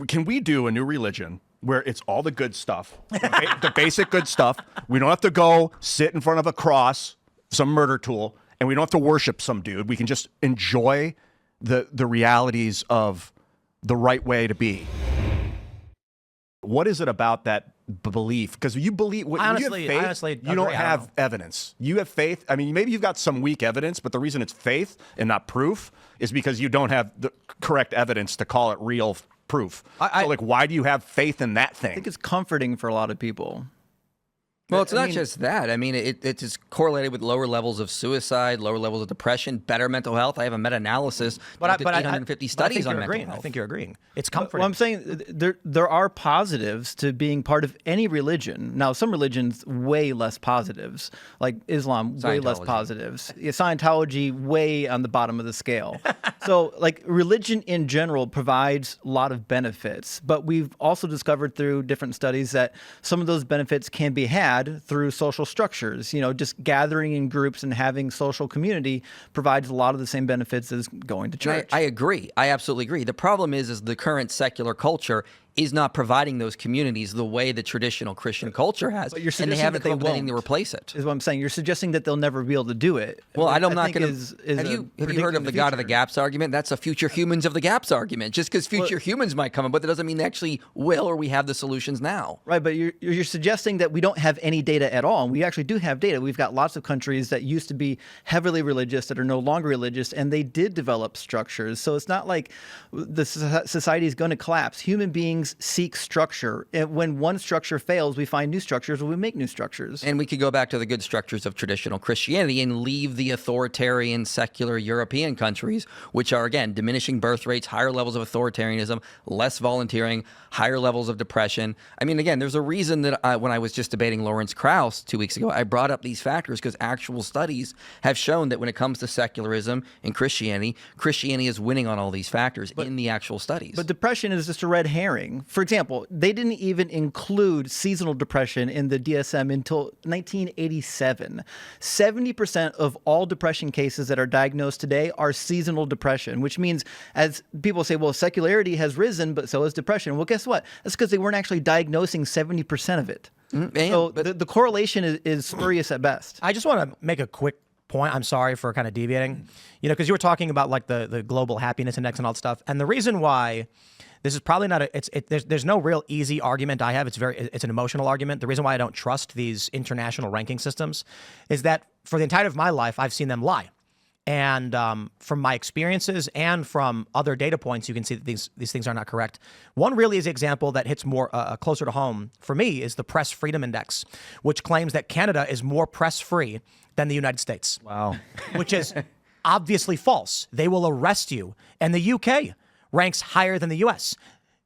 can we do a new religion where it's all the good stuff, the basic good stuff? We don't have to go sit in front of a cross, some murder tool, and we don't have to worship some dude. We can just enjoy the realities of the right way to be. What is it about that belief? Because you believe, honestly, you have faith, you don't have evidence. You have faith. I mean, maybe you've got some weak evidence, but the reason it's faith and not proof is because you don't have the correct evidence to call it real proof. So, like, why do you have faith in that thing? I think it's comforting for a lot of people. Well, it's not just that. I mean, it's just correlated with lower levels of suicide, lower levels of depression, better mental health. I have a meta-analysis but 850 studies on mental health. I think you're agreeing. It's comforting. Well, I'm saying there are positives to being part of any religion. Now, some religions, way less positives. Like Islam, way less positives. Scientology, way on the bottom of the scale. So, like, religion in general provides a lot of benefits. But we've also discovered through different studies that some of those benefits can be had through social structures. You know, just gathering in groups and having social community provides a lot of the same benefits as going to church. I agree. I absolutely agree. The problem is the current secular culture is not providing those communities the way the traditional Christian culture has, and they haven't come up with anything to replace it. Is what I'm saying. You're suggesting that theyll never be able to do it. Well, I'm not going to. Have you heard of the God of the Gaps argument? That's a future humans of the gaps argument. Just because future humans might come up, but that doesn't mean they actually will, or we have the solutions now. Right, but you're suggesting that we don't have any data at all. And we actually do have data. We've got lots of countries that used to be heavily religious that are no longer religious, and they did develop structures. So it's not like the society is going to collapse. Human beings seek structure. And when one structure fails, we find new structures, or we make new structures. And we could go back to the good structures of traditional Christianity and leave the authoritarian, secular European countries, which are, again, diminishing birth rates, higher levels of authoritarianism, less volunteering, higher levels of depression. I mean, again, there's a reason that when I was just debating Lawrence Krauss 2 weeks ago, I brought up these factors because actual studies have shown that when it comes to secularism and Christianity, Christianity is winning on all these factors in the actual studies. But depression is just a red herring. For example, they didn't even include seasonal depression in the DSM until 1987. 70% of all depression cases that are diagnosed today are seasonal depression, which means, as people say, well, secularity has risen, but so has depression. Well, guess what? That's because they weren't actually diagnosing 70% of it. So the correlation is spurious at best. I just want to make a quick point. I'm sorry for kind of deviating, because you were talking about like the global happiness index and all that stuff. And the reason why this is probably not there's no real easy argument I have. It's an emotional argument. The reason why I don't trust these international ranking systems is that for the entirety of my life, I've seen them lie. And from my experiences and from other data points, you can see that these things are not correct. One really easy example that hits more closer to home for me is the Press Freedom Index, which claims that Canada is more press-free than the United States. Wow. Which is obviously false. They will arrest you. And the UK ranks higher than the US.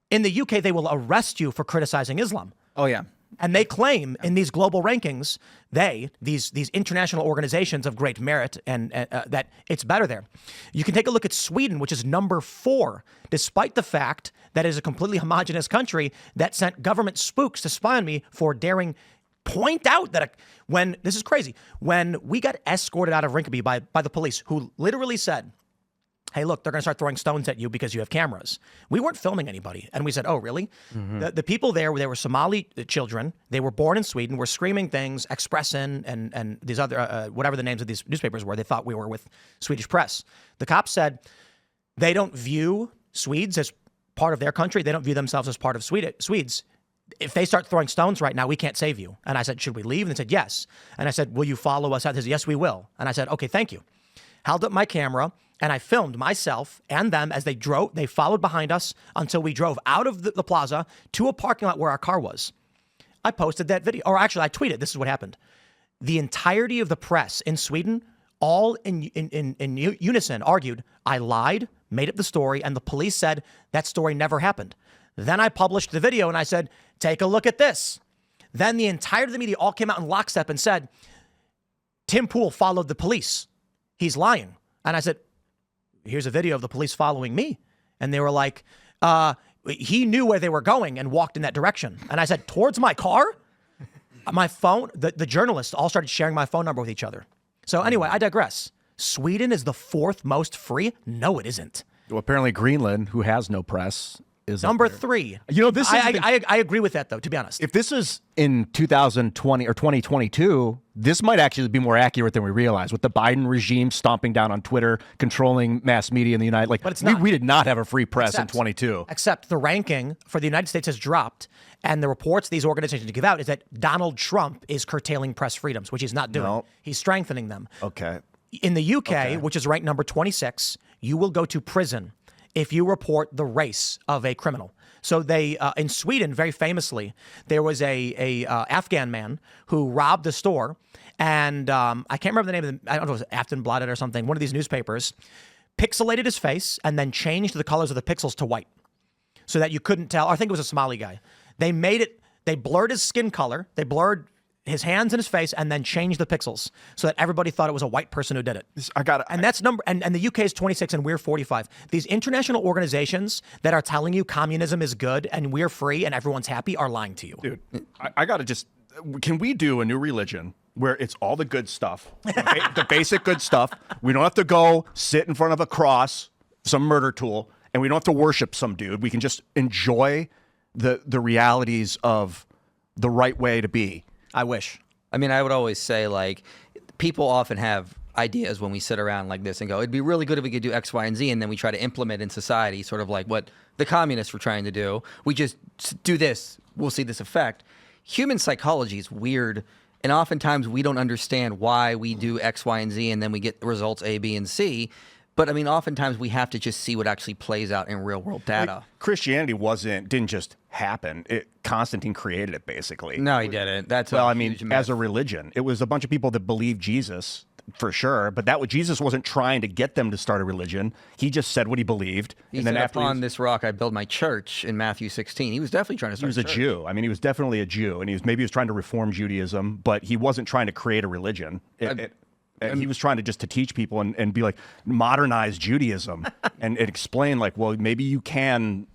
In the UK, they will arrest you for criticizing Islam. Oh, yeah. And they claim in these global rankings, these international organizations of great merit, and that it's better there. You can take a look at Sweden, which is number 4, despite the fact that it is a completely homogenous country that sent government spooks to spy on me for daring point out that this is crazy, when we got escorted out of Rinkeby by the police, who literally said, hey, look, they're going to start throwing stones at you because you have cameras. We weren't filming anybody. And we said, oh, really? Mm-hmm. The people there, they were Somali children. They were born in Sweden, were screaming things, Expressen and these other, whatever the names of these newspapers were. They thought we were with Swedish press. The cops said they don't view Swedes as part of their country. They don't view themselves as part of Swedes. If they start throwing stones right now, we can't save you. And I said, should we leave? And they said, yes. And I said, will you follow us out? They said, yes, we will. And I said, okay, thank you. Held up my camera, and I filmed myself and them as they drove. They followed behind us until we drove out of the plaza to a parking lot where our car was. I posted that video, or actually I tweeted, this is what happened. The entirety of the press in Sweden, all in unison, argued, I lied, made up the story, and the police said that story never happened. Then I published the video and I said, take a look at this. Then the entirety of the media all came out in lockstep and said, Tim Pool followed the police. He's lying. And I said, here's a video of the police following me. And they were like, he knew where they were going and walked in that direction. And I said, towards my car? My phone, the journalists all started sharing my phone number with each other. So anyway, I digress. Sweden is the 4th most free? No, it isn't. Well, apparently Greenland, who has no press, is Number up there. 3. You know, this is I agree with that, though, to be honest. if this is in 2020 or 2022, this might actually be more accurate than we realize, with the Biden regime stomping down on Twitter, controlling mass media in the United States. But it's not. We did not have a free press in 22. Except the ranking for the United States has dropped, and the reports these organizations give out is that Donald Trump is curtailing press freedoms, which he's not doing. No. He's strengthening them. Okay. In the UK, which is ranked number 26, you will go to prison if you report the race of a criminal. So they, in Sweden, very famously, there was a Afghan man who robbed a store, and I can't remember the name of I don't know, it was Aftonbladet or something, one of these newspapers, pixelated his face and then changed the colors of the pixels to white so that you couldn't tell. Or I think it was a Somali guy. They blurred his skin color, they blurred his hands and his face, and then changed the pixels so that everybody thought it was a white person who did it. And the UK is 26 and we're 45. These international organizations that are telling you communism is good and we're free and everyone's happy are lying to you. Dude, I got to just, can we do a new religion where it's all the good stuff, the basic good stuff? We don't have to go sit in front of a cross, some murder tool, and we don't have to worship some dude. We can just enjoy the realities of the right way to be. I wish. I mean, I would always say, like, people often have ideas when we sit around like this and go, it'd be really good if we could do X, Y, and Z, and then we try to implement in society, sort of like what the communists were trying to do. We just do this, we'll see this effect. Human psychology is weird, and oftentimes we don't understand why we do X, Y, and Z, and then we get results A, B, and C. But I mean, oftentimes we have to just see what actually plays out in real world data. Like, Christianity didn't just happen. Constantine created it, basically. No, he didn't. That's well, a I mean, huge myth. as a religion, it was a bunch of people that believed Jesus for sure. But Jesus wasn't trying to get them to start a religion. He just said what he believed. He and said, then after upon this rock I build my church in Matthew 16. He was definitely trying to start. He was a church. Jew. I mean, he was definitely a Jew, and maybe he was trying to reform Judaism, but he wasn't trying to create a religion. He was trying to teach people and be like, modernize Judaism and explain, like, well, maybe you can,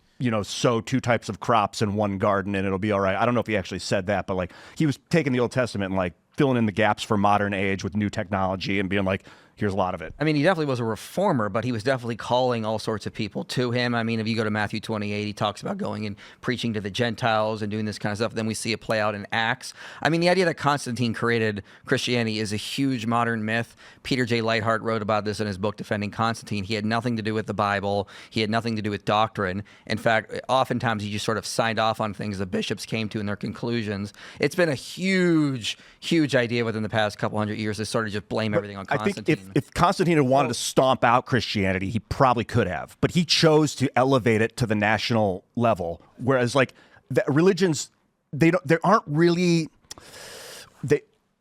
sow 2 types of crops in one garden and it'll be all right. I don't know if he actually said that, but like he was taking the Old Testament and like filling in the gaps for modern age with new technology and being like, here's a lot of it. I mean, he definitely was a reformer, but he was definitely calling all sorts of people to him. I mean, if you go to Matthew 28, he talks about going and preaching to the Gentiles and doing this kind of stuff. Then we see it play out in Acts. I mean, the idea that Constantine created Christianity is a huge modern myth. Peter J. Leithart wrote about this in his book, Defending Constantine. He had nothing to do with the Bible. He had nothing to do with doctrine. In fact, oftentimes he just sort of signed off on things the bishops came to in their conclusions. It's been a huge, huge idea within the past couple hundred years to sort of just blame everything on Constantine. I think if Constantine had wanted to stomp out Christianity, he probably could have, but he chose to elevate it to the national level. Whereas, like, the religions, they aren't really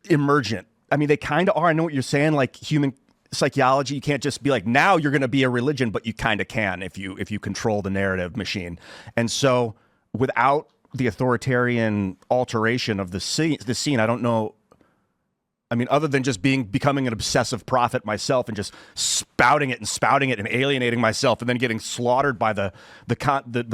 emergent. I mean, they kind of are. I know what you're saying. Like human psychology, you can't just be like, now you're going to be a religion, but you kind of can if you control the narrative machine. And so, without the authoritarian alteration of the scene, I don't know. I mean, other than just becoming an obsessive prophet myself and just spouting it and alienating myself and then getting slaughtered by the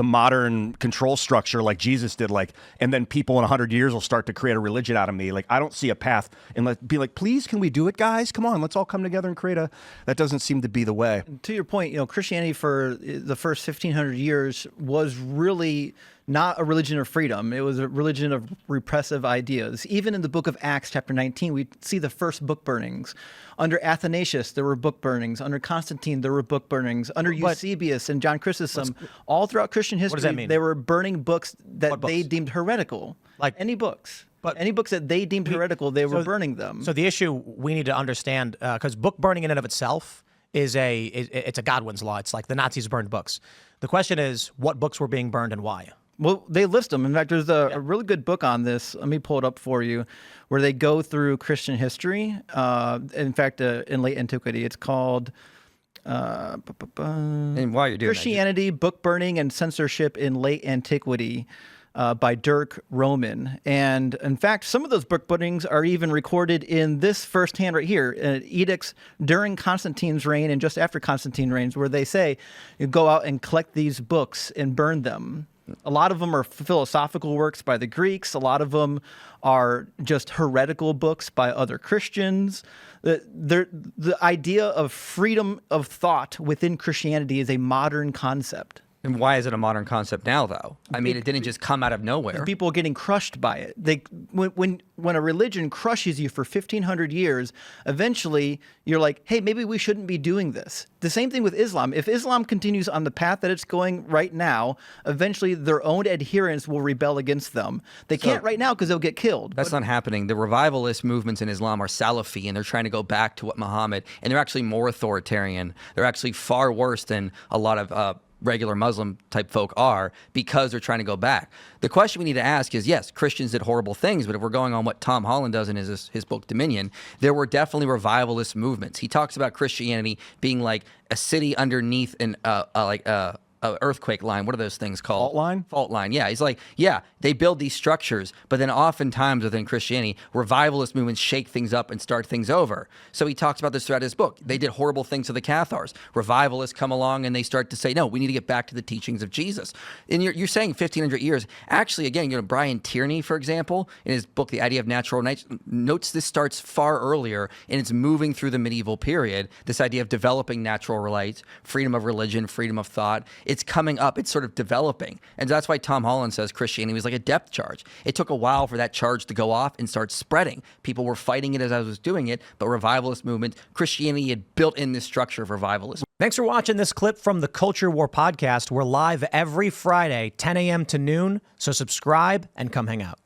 modern control structure like Jesus did, like, and then people in 100 years will start to create a religion out of me. Like, I don't see a path and be like, please, can we do it, guys? Come on, let's all come together and create that doesn't seem to be the way. To your point, Christianity for the first 1,500 years was really not a religion of freedom. It was a religion of repressive ideas. Even in the book of Acts, chapter 19, we see the first book burnings. Under Athanasius, there were book burnings. Under Constantine, there were book burnings. Under Eusebius and John Chrysostom, all throughout Christian history, does that mean? they were burning books that books? they deemed heretical. Like any books. But any books that they deemed heretical, they were burning them. So the issue we need to understand, because book burning in and of itself it's a Godwin's law. It's like the Nazis burned books. The question is, what books were being burned and why? Well, they list them. In fact, there's a really good book on this. Let me pull it up for you, where they go through Christian history. In fact, in late antiquity, it's called And while you're doing Christianity, Book Burning, and Censorship in Late Antiquity by Dirk Roman. And in fact, some of those book burnings are even recorded in this first hand right here, edicts during Constantine's reign and just after Constantine's reign, where they say, you go out and collect these books and burn them. A lot of them are philosophical works by the Greeks. A lot of them are just heretical books by other Christians. The idea of freedom of thought within Christianity is a modern concept. And why is it a modern concept now, though? I mean, it didn't just come out of nowhere. People are getting crushed by it. When a religion crushes you for 1,500 years, eventually you're like, hey, maybe we shouldn't be doing this. The same thing with Islam. If Islam continues on the path that it's going right now, eventually their own adherents will rebel against them. They can't right now because they'll get killed. That's not happening. The revivalist movements in Islam are Salafi, and they're trying to go back to what Muhammad, and they're actually more authoritarian. They're actually far worse than a lot of regular Muslim type folk are, because they're trying to go back. The question we need to ask is, yes, Christians did horrible things, but if we're going on what Tom Holland does in his book Dominion, there were definitely revivalist movements. He talks about Christianity being like a city underneath an earthquake line. What are those things called? Fault line? Fault line. Yeah. He's like, yeah, they build these structures, but then oftentimes within Christianity, revivalist movements shake things up and start things over. So he talks about this throughout his book. They did horrible things to the Cathars. Revivalists come along and they start to say, no, we need to get back to the teachings of Jesus. And you're saying 1,500 years. Actually, again, Brian Tierney, for example, in his book, The Idea of Natural Nature, notes this starts far earlier and it's moving through the medieval period. This idea of developing natural rights, freedom of religion, freedom of thought. It's coming up. It's sort of developing. And that's why Tom Holland says Christianity was like a depth charge. It took a while for that charge to go off and start spreading. People were fighting it as I was doing it, but revivalist movement, Christianity had built in this structure of revivalism. Thanks for watching this clip from the Culture War podcast. We're live every Friday, 10 a.m. to noon, so subscribe and come hang out.